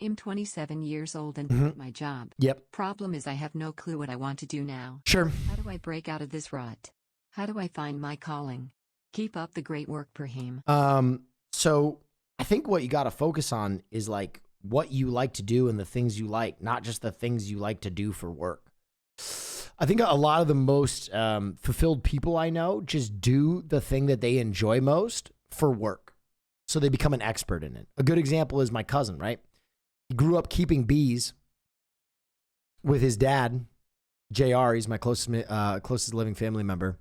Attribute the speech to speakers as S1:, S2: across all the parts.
S1: I'm 27 years old and
S2: Mhm.
S1: quit my job.
S2: Yep.
S1: Problem is I have no clue what I want to do now.
S2: Sure.
S1: How do I break out of this rut? How do I find my calling? Keep up the great work, Brahim.
S2: So I think what you got to focus on is like what you like to do and the things you like, not just the things you like to do for work. I think a lot of the most fulfilled people I know just do the thing that they enjoy most for work. So they become an expert in it. A good example is my cousin, right? He grew up keeping bees with his dad, JR. He's my closest living family member.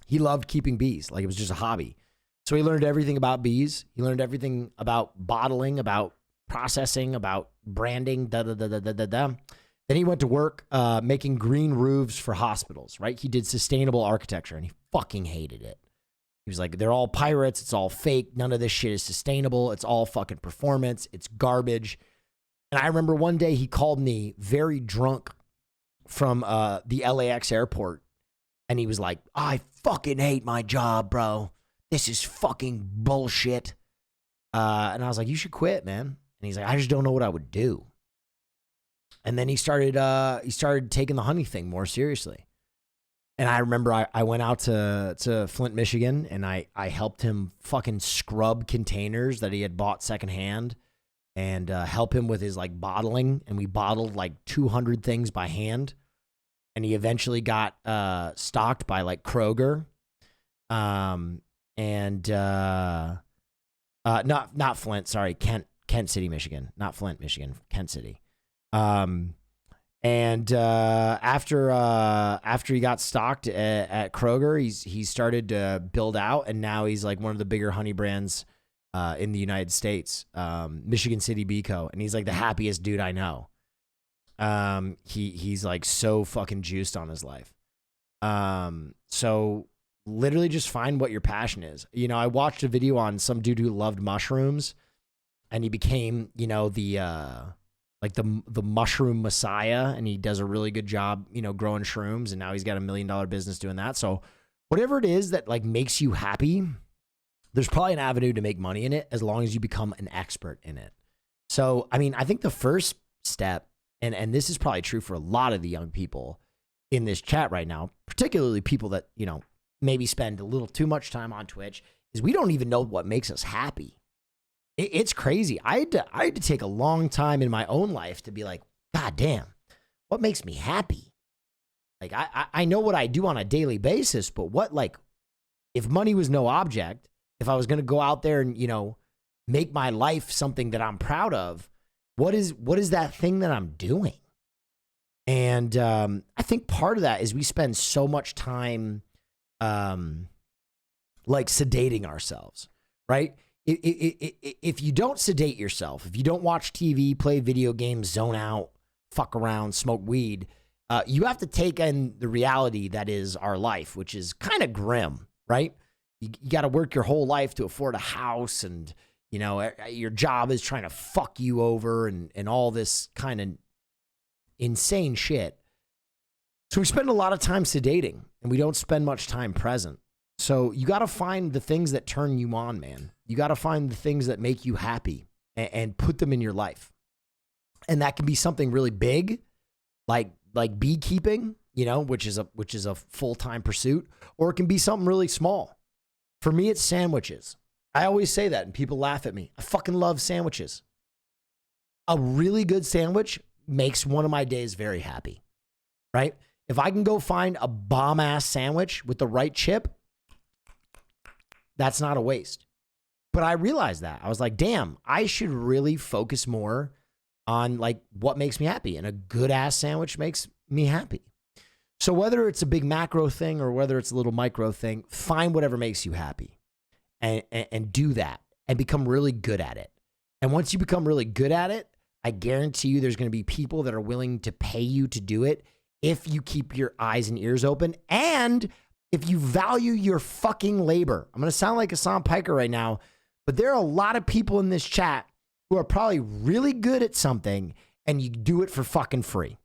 S2: He loved keeping bees. Like it was just a hobby. So he learned everything about bees. He learned everything about bottling, about processing, about branding, Then he went to work making green roofs for hospitals, right? He did sustainable architecture and he fucking hated it. He was like, they're all pirates. It's all fake. None of this shit is sustainable. It's all fucking performance. It's garbage. And I remember one day he called me very drunk from the LAX airport. And he was like, I fucking hate my job, bro. This is fucking bullshit. And I was like, you should quit, man. And he's like, I just don't know what I would do. And then he started taking the honey thing more seriously. And I remember I went out to Flint, Michigan, and I helped him fucking scrub containers that he had bought secondhand and help him with his like bottling. And we bottled like 200 things by hand. And he eventually got stocked by like Kroger. Not Flint, sorry, Kent City, Michigan. Not Flint, Michigan, Kent City. After he got stocked at Kroger, he started to build out, and now he's like one of the bigger honey brands in the United States, Michigan City Bee Co. And he's like the happiest dude I know. He's like so fucking juiced on his life. So literally just find what your passion is. You know, I watched a video on some dude who loved mushrooms, and he became, you know, the mushroom messiah, and he does a really good job, you know, growing shrooms, and now he's got $1 million business doing that. So whatever it is that like makes you happy, there's probably an avenue to make money in it as long as you become an expert in it. So, I mean, I think the first step, and this is probably true for a lot of the young people in this chat right now, particularly people that, you know, maybe spend a little too much time on Twitch, is we don't even know what makes us happy. It's crazy. I had to take a long time in my own life to be like, God damn, what makes me happy? Like, I know what I do on a daily basis, but what, like, if money was no object, if I was going to go out there and, you know, make my life something that I'm proud of, what is that thing that I'm doing? And I think part of that is we spend so much time like sedating ourselves, right? If you don't sedate yourself, if you don't watch TV, play video games, zone out, fuck around, smoke weed, you have to take in the reality that is our life, which is kind of grim, right? You got to work your whole life to afford a house, and you know your job is trying to fuck you over, and all this kind of insane shit. So we spend a lot of time sedating, and we don't spend much time present. So you got to find the things that turn you on, man. You got to find the things that make you happy and put them in your life. And that can be something really big, like beekeeping, you know, which is a full-time pursuit, or it can be something really small. For me, it's sandwiches. I always say that, and people laugh at me. I fucking love sandwiches. A really good sandwich makes one of my days very happy, right? If I can go find a bomb-ass sandwich with the right chip, that's not a waste. But I realized that. I was like, damn, I should really focus more on like what makes me happy. And a good-ass sandwich makes me happy. So whether it's a big macro thing or whether it's a little micro thing, find whatever makes you happy and do that and become really good at it. And once you become really good at it, I guarantee you there's going to be people that are willing to pay you to do it if you keep your eyes and ears open and if you value your fucking labor. I'm going to sound like Hassan Piker right now, but there are a lot of people in this chat who are probably really good at something and you do it for fucking free.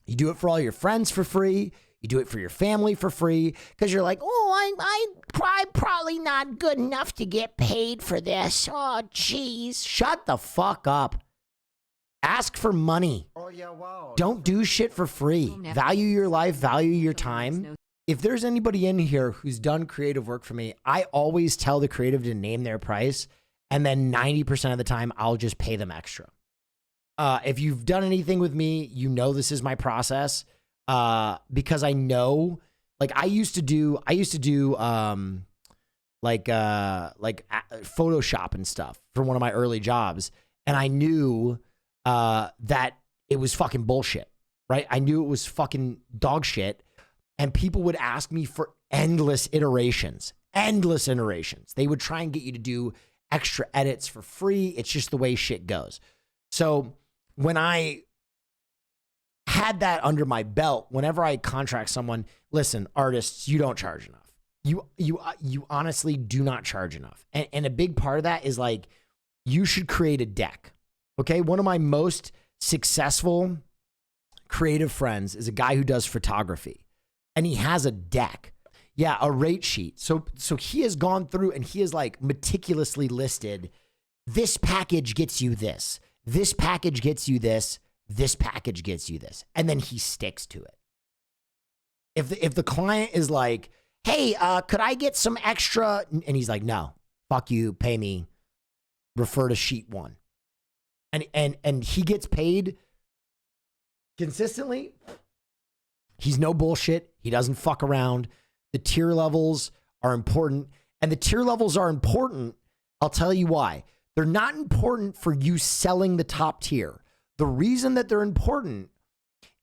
S2: You do it for all your friends for free. You do it for your family for free because you're like, oh, I'm probably not good enough to get paid for this. Oh, geez. Shut the fuck up. Ask for money.
S3: Oh, yeah, wow.
S2: Don't do shit for free. Value your life, value your time. If there's anybody in here who's done creative work for me, I always tell the creative to name their price, and then 90% of the time, I'll just pay them extra. If you've done anything with me, you know this is my process, because I know, like I used to do Photoshop and stuff for one of my early jobs, and I knew that it was fucking bullshit, right? I knew it was fucking dog shit, and people would ask me for endless iterations. They would try and get you to do extra edits for free. It's just the way shit goes. So when I had that under my belt, whenever I contract someone, listen, artists, you don't charge enough. You honestly do not charge enough. And a big part of that is like, you should create a deck. Okay. One of my most successful creative friends is a guy who does photography, and he has a deck. Yeah. A rate sheet. So he has gone through and he has like meticulously listed, this package gets you this. This package gets you this. This package gets you this. And then he sticks to it. If the client is like, hey, could I get some extra? And he's like, no, fuck you, pay me, refer to sheet 1. And he gets paid consistently. He's no bullshit. He doesn't fuck around. The tier levels are important. And the tier levels are important. I'll tell you why. They're not important for you selling the top tier. The reason that they're important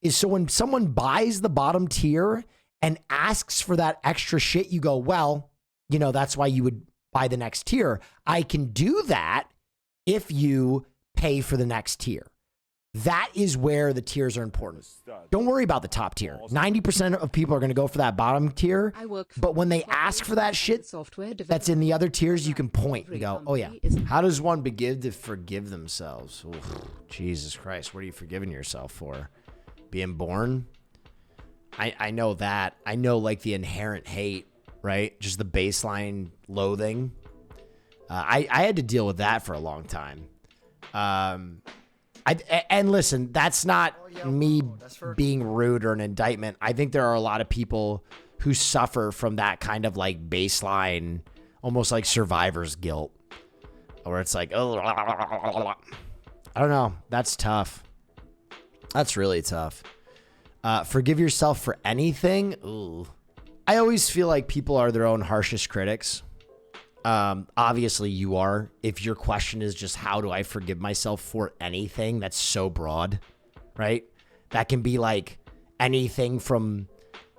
S2: is so when someone buys the bottom tier and asks for that extra shit, you go, well, you know, that's why you would buy the next tier. I can do that if you pay for the next tier. That is where the tiers are important. Don't worry about the top tier. 90% of people are going to go for that bottom tier. But when they ask for that shit that's in the other tiers, you can point and go, oh yeah. How does one begin to forgive themselves? Oof, Jesus Christ. What are you forgiving yourself for? Being born? I know that. I know like the inherent hate, right? Just the baseline loathing. I had to deal with that for a long time. And listen, that's not me being rude or an indictment. I think there are a lot of people who suffer from that kind of like baseline, almost like survivor's guilt, where it's like, oh, I don't know. That's tough. That's really tough. Forgive yourself for anything. Ooh. I always feel like people are their own harshest critics. Obviously you are. If your question is just how do I forgive myself for anything, that's so broad, right? That can be like anything from,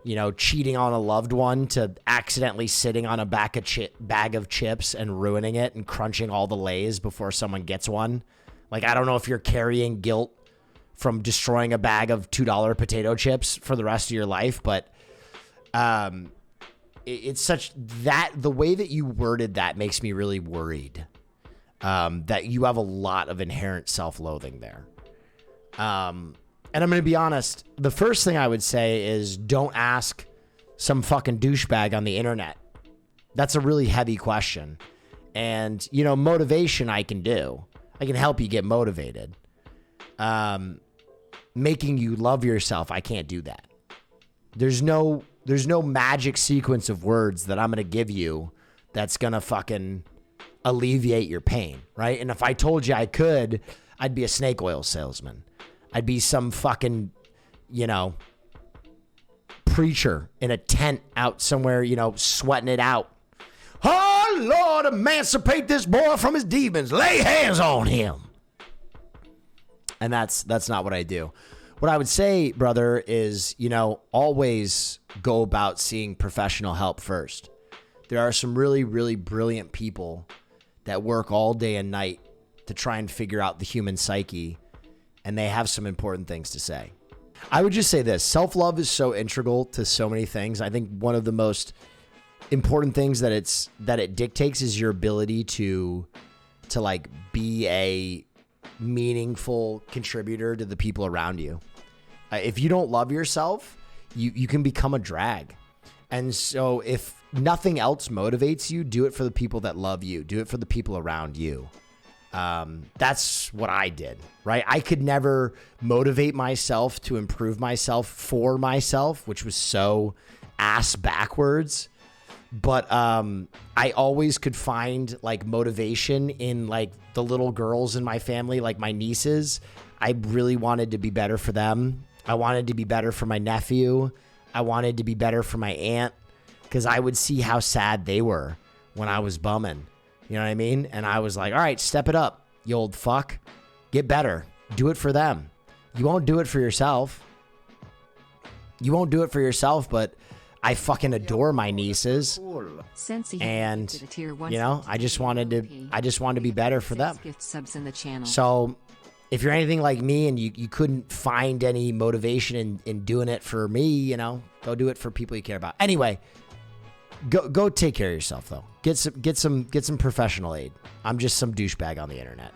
S2: you know, cheating on a loved one to accidentally sitting on a bag of chips and ruining it and crunching all the Lays before someone gets one. Like, I don't know if you're carrying guilt from destroying a bag of $2 potato chips for the rest of your life, but, it's such that the way that you worded that makes me really worried that you have a lot of inherent self-loathing there. And I'm going to be honest. The first thing I would say is don't ask some fucking douchebag on the internet. That's a really heavy question. And, you know, motivation I can do. I can help you get motivated. Making you love yourself, I can't do that. There's no magic sequence of words that I'm going to give you that's going to fucking alleviate your pain, right? And if I told you I could, I'd be a snake oil salesman. I'd be some fucking, you know, preacher in a tent out somewhere, you know, sweating it out. Oh, Lord, emancipate this boy from his demons. Lay hands on him. And that's not what I do. What I would say, brother, is, you know, always go about seeing professional help first. There are some really, really brilliant people that work all day and night to try and figure out the human psyche, and they have some important things to say. I would just say this. Self-love is so integral to so many things. I think one of the most important things that it dictates is your ability to like be a meaningful contributor to the people around you. If you don't love yourself, you can become a drag. And so if nothing else motivates you, do it for the people that love you. Do it for the people around you. That's what I did, right? I could never motivate myself to improve myself for myself, which was so ass backwards. But I always could find like motivation in like the little girls in my family, like my nieces. I really wanted to be better for them. I wanted to be better for my nephew. I wanted to be better for my aunt because I would see how sad they were when I was bumming. You know what I mean? And I was like, all right, step it up, you old fuck. Get better. Do it for them. You won't do it for yourself. You won't do it for yourself, but I fucking adore my nieces. And, you know, I just wanted to be better for them. So if you're anything like me and you couldn't find any motivation in doing it for me, you know, go do it for people you care about. Anyway, go take care of yourself though. Get some professional aid. I'm just some douchebag on the internet.